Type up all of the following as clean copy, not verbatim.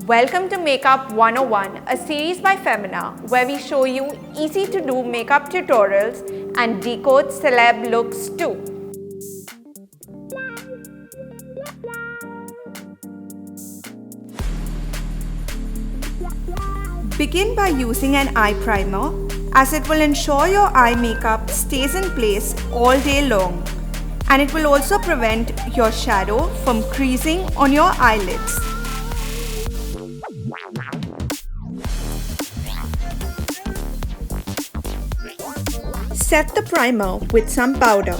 Welcome to Makeup 101, a series by Femina where we show you easy to do makeup tutorials and decode celeb looks too. Begin by using an eye primer as it will ensure your eye makeup stays in place all day long, and it will also prevent your shadow from creasing on your eyelids. Set the primer with some powder.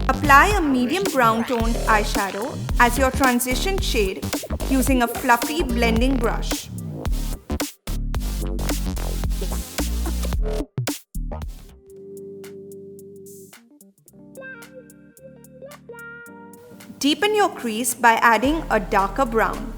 Apply a medium brown toned eyeshadow as your transition shade using a fluffy blending brush. Deepen your crease by adding a darker brown.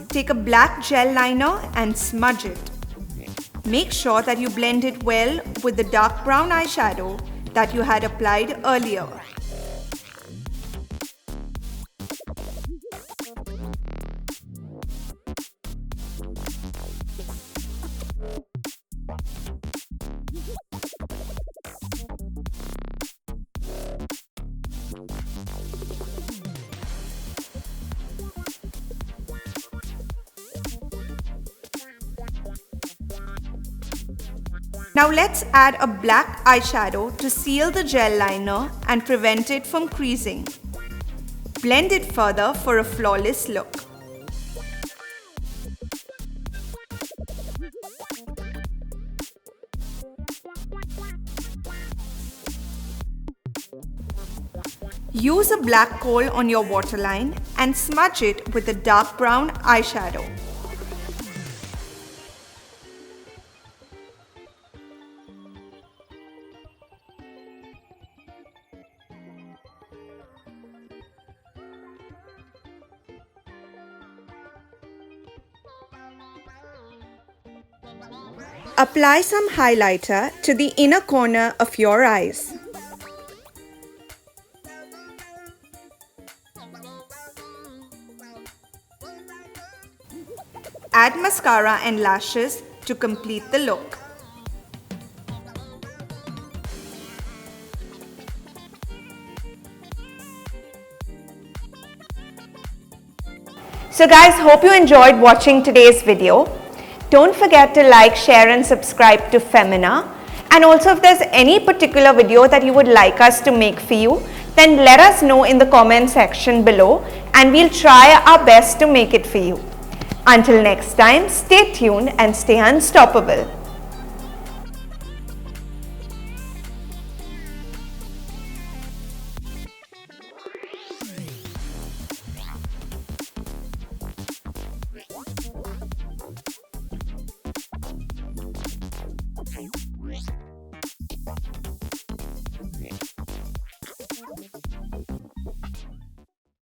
Take a black gel liner and smudge it. Make sure that you blend it well with the dark brown eyeshadow that you had applied earlier. Now let's add a black eyeshadow to seal the gel liner and prevent it from creasing. Blend it further for a flawless look. Use a black kohl on your waterline and smudge it with a dark brown eyeshadow. Apply some highlighter to the inner corner of your eyes. Add mascara and lashes to complete the look. So guys, hope you enjoyed watching today's video. Don't forget to like, share and subscribe to Femina. And also if there's any particular video that you would like us to make for you, then let us know in the comment section below and we'll try our best to make it for you. Until next time, stay tuned and stay unstoppable.